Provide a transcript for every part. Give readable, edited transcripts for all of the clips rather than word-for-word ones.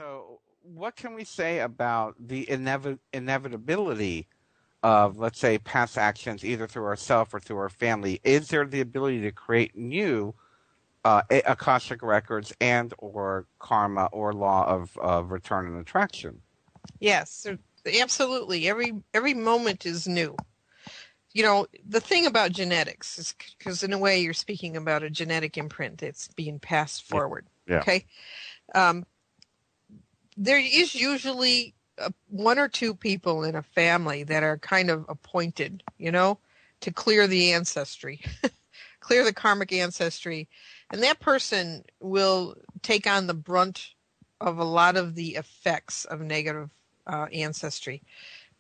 So, what can we say about the inevitability of, let's say, past actions, either through ourselves or through our family? Is there the ability to create new akashic records and or karma or law of return and attraction? Yes, so absolutely. Every moment is new. You know, the thing about genetics is, because in a way you're speaking about a genetic imprint that's being passed forward. Yeah. Okay. There is usually one or two people in a family that are kind of appointed, to clear the ancestry, clear the karmic ancestry. And that person will take on the brunt of a lot of the effects of negative ancestry.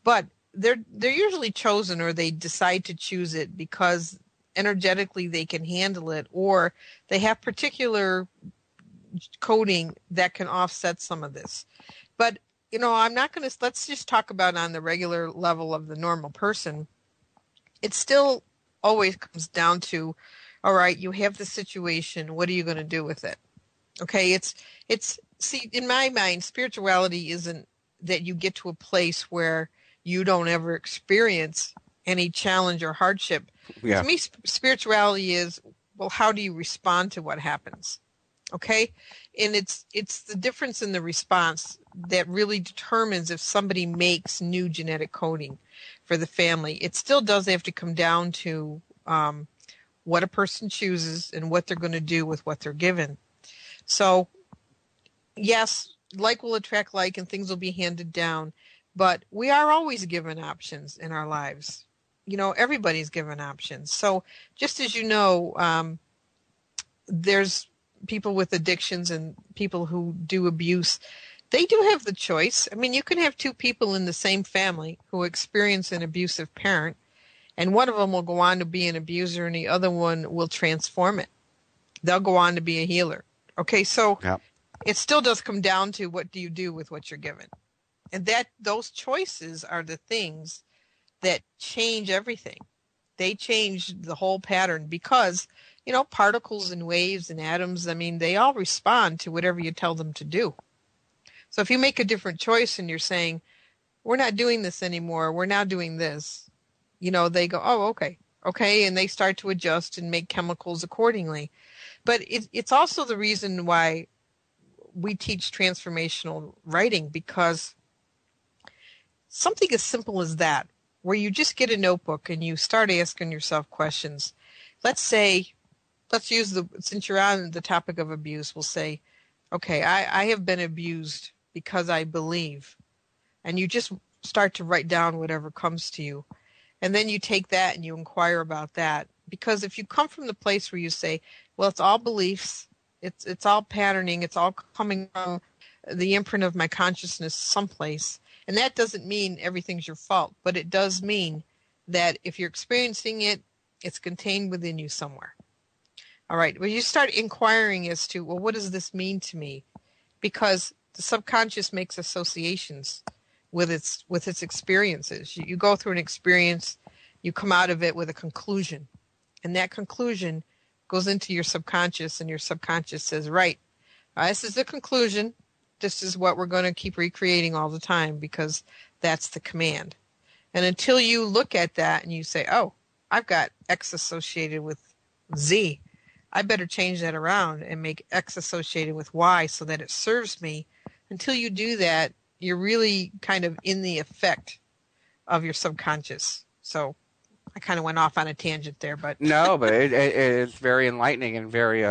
But they're usually chosen, or they decide to choose it because energetically they can handle it, or they have particular coding that can offset some of this. But, I'm not going to, let's just talk about on the regular level of the normal person. It still always comes down to, all right, you have the situation. What are you going to do with it? Okay. See, in my mind, spirituality isn't that you get to a place where you don't ever experience any challenge or hardship. Yeah. To me, spirituality is, well, how do you respond to what happens? Okay. And it's the difference in the response that really determines if somebody makes new genetic coding for the family. It still does have to come down to what a person chooses and what they're going to do with what they're given. So, yes, like will attract like, and things will be handed down, but we are always given options in our lives. Everybody's given options. So just as there's people with addictions and people who do abuse. They do have the choice. I mean, you can have two people in the same family who experience an abusive parent, and one of them will go on to be an abuser and the other one will transform it. They'll go on to be a healer. Okay, so It still does come down to, what do you do with what you're given? And those choices are the things that change everything. They change the whole pattern because, particles and waves and atoms, I mean, they all respond to whatever you tell them to do. So if you make a different choice and you're saying, we're not doing this anymore, we're now doing this, they go, oh, okay, and they start to adjust and make chemicals accordingly. But it's also the reason why we teach transformational writing, because something as simple as that, where you just get a notebook and you start asking yourself questions. Let's use since you're on the topic of abuse, we'll say, okay, I have been abused because I believe. And you just start to write down whatever comes to you. And then you take that and you inquire about that. Because if you come from the place where you say, well, it's all beliefs, it's all patterning, it's all coming from the imprint of my consciousness someplace. And that doesn't mean everything's your fault, but it does mean that if you're experiencing it, it's contained within you somewhere. All right. Well, you start inquiring as to, well, what does this mean to me? Because the subconscious makes associations with its experiences. You go through an experience, you come out of it with a conclusion, and that conclusion goes into your subconscious, and your subconscious says, right, this is the conclusion. This is what we're going to keep recreating all the time because that's the command. And until you look at that and you say, oh, I've got X associated with Z, I better change that around and make X associated with Y so that it serves me. Until you do that, you're really kind of in the effect of your subconscious. So I kind of went off on a tangent there, but no, but it's very enlightening and very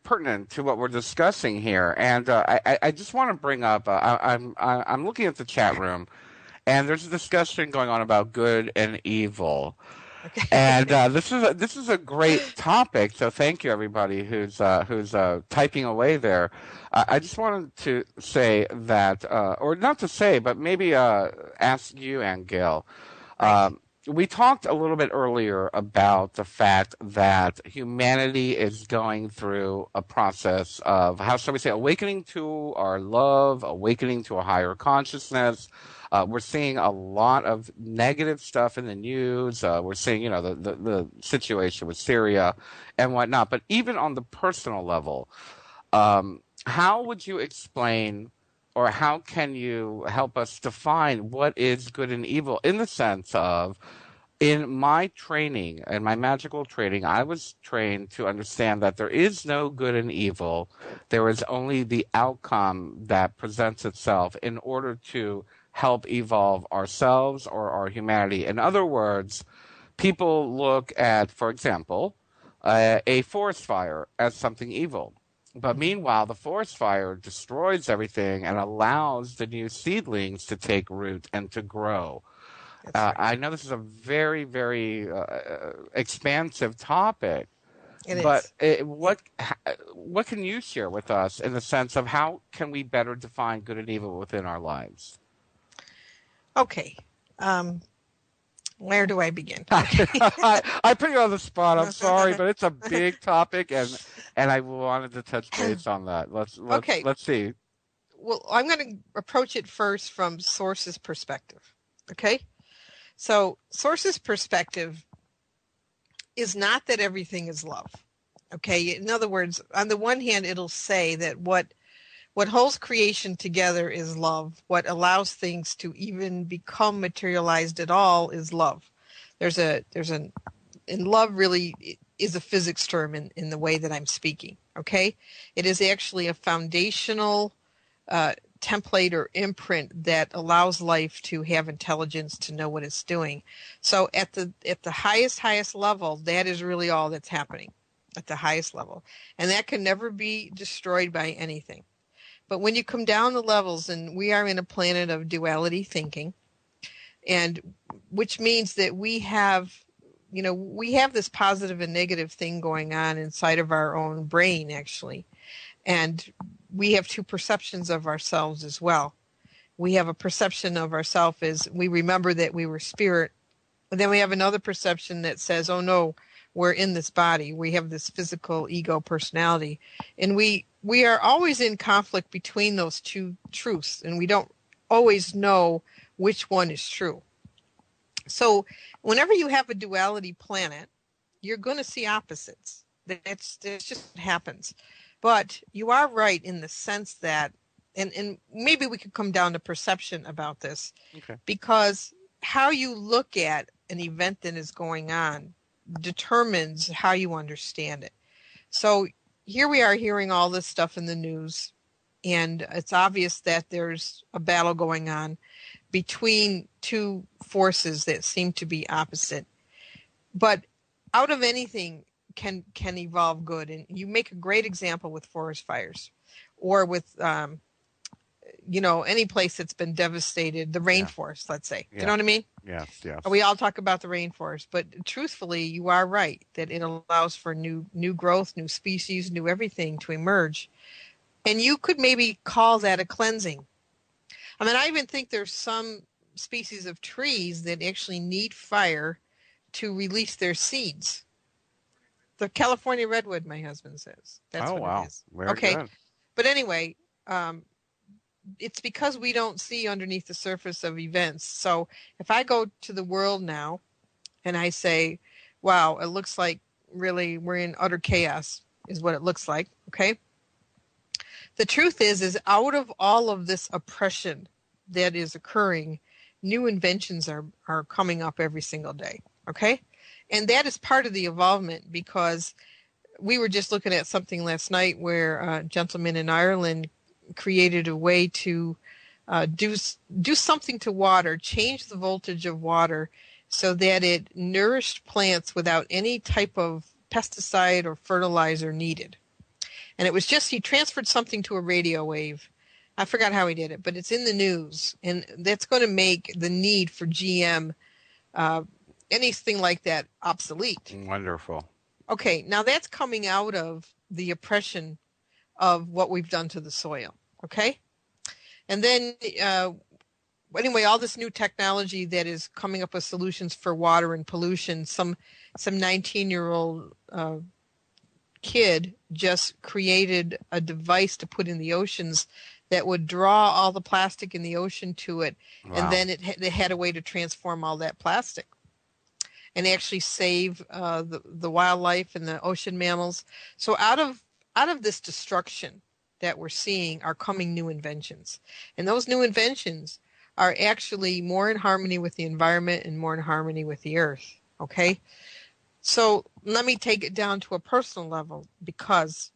pertinent to what we're discussing here. And I just want to bring up, I'm looking at the chat room, and there's a discussion going on about good and evil. Okay. And this is a great topic. So thank you, everybody who's typing away there. I just wanted to say that, or not to say, but maybe ask you, Aingeal. Right. We talked a little bit earlier about the fact that humanity is going through a process of, how shall we say, awakening to our love, awakening to a higher consciousness. We're seeing a lot of negative stuff in the news. We're seeing, the situation with Syria and whatnot. But even on the personal level, how would you explain, or how can you help us define what is good and evil, in the sense of, in my training and my magical training, I was trained to understand that there is no good and evil. There is only the outcome that presents itself in order to help evolve ourselves or our humanity. In other words, people look at, for example, a forest fire as something evil. But Mhm. meanwhile, the forest fire destroys everything and allows the new seedlings to take root and to grow. That's right. I know this is a very, very expansive topic, It but is. It, what can you share with us in the sense of how can we better define good and evil within our lives? okay. Um, where do I begin? Okay. I put you on the spot. I'm sorry, but it's a big topic, and I wanted to touch base on that. Okay. Let's see. Well, I'm going to approach it first from Source's perspective. Okay. So, Source's perspective is not that everything is love. Okay. In other words, on the one hand, it'll say that what holds creation together is love. What allows things to even become materialized at all is love. And love really is a physics term in the way that I'm speaking. Okay. It is actually a foundational uh, template or imprint that allows life to have intelligence to know what it's doing. So at the highest level, that is really all that's happening at the highest level, and that can never be destroyed by anything. But when you come down the levels, and we are in a planet of duality thinking, and which means that we have this positive and negative thing going on inside of our own brain, actually. And we have two perceptions of ourselves as well. We have a perception of ourselves as we remember that we were spirit. And then we have another perception that says, oh no, we're in this body. We have this physical ego personality. And we are always in conflict between those two truths. And we don't always know which one is true. So whenever you have a duality planet, you're going to see opposites. That's just what happens. But you are right in the sense that, and maybe we could come down to perception about this, Okay. because how you look at an event that is going on determines how you understand it. So here we are hearing all this stuff in the news, and it's obvious that there's a battle going on between two forces that seem to be opposite. But out of anything can evolve good, and you make a great example with forest fires, or with any place that's been devastated, the Yeah. rainforest, let's say. Do you know Yeah. what I mean? Yes. Yes. We all talk about the rainforest, but truthfully, you are right that it allows for new growth, new species, new everything to emerge. And you could maybe call that a cleansing. I mean, I even think there's some species of trees that actually need fire to release their seeds. The California redwood, my husband says. That's Oh what it wow. is. Very Okay. good. But anyway, um, it's because we don't see underneath the surface of events. So if I go to the world now and I say, wow, it looks like really we're in utter chaos, is what it looks like. Okay. The truth is out of all of this oppression that is occurring, new inventions are coming up every single day. Okay. And that is part of the evolvement, because we were just looking at something last night where a gentleman in Ireland created a way to do something to water, change the voltage of water so that it nourished plants without any type of pesticide or fertilizer needed. And it was just he transferred something to a radio wave. I forgot how he did it, but it's in the news, and that's going to make the need for GM uh, anything like that obsolete. Wonderful. Okay, now that's coming out of the oppression of what we've done to the soil. Okay, and then anyway, all this new technology that is coming up with solutions for water and pollution. Some 19-year-old kid just created a device to put in the oceans that would draw all the plastic in the ocean to it, and Wow. then it had a way to transform all that plastic and actually save the wildlife and the ocean mammals. So out of this destruction, that we're seeing are coming new inventions. And those new inventions are actually more in harmony with the environment and more in harmony with the earth. Okay? So let me take it down to a personal level, because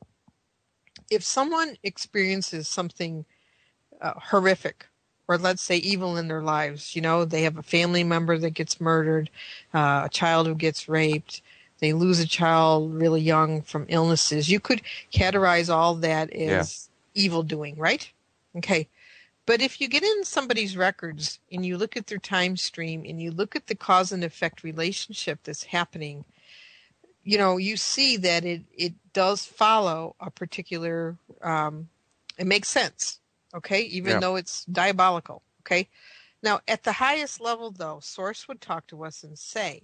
if someone experiences something horrific, or let's say evil in their lives, they have a family member that gets murdered, a child who gets raped, they lose a child really young from illnesses, you could categorize all that as evil doing, right? Okay. But if you get in somebody's records and you look at their time stream and you look at the cause and effect relationship that's happening, you see that it does follow a particular, it makes sense, okay, even though it's diabolical, okay? Now, at the highest level, though, Source would talk to us and say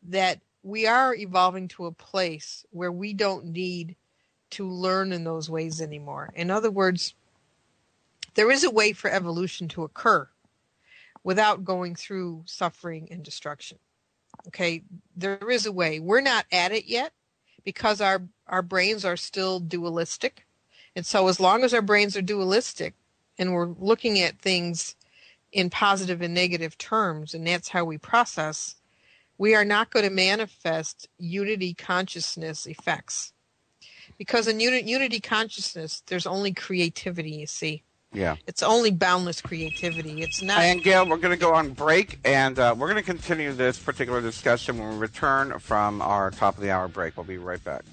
that we are evolving to a place where we don't need to learn in those ways anymore. In other words, there is a way for evolution to occur without going through suffering and destruction. Okay, there is a way. We're not at it yet because our brains are still dualistic. And so as long as our brains are dualistic and we're looking at things in positive and negative terms, and that's how we process, we are not going to manifest unity consciousness effects. Because in unity consciousness, there's only creativity, you see. Yeah. It's only boundless creativity. It's not. And Gail, we're going to go on break, and we're going to continue this particular discussion when we return from our top of the hour break. We'll be right back.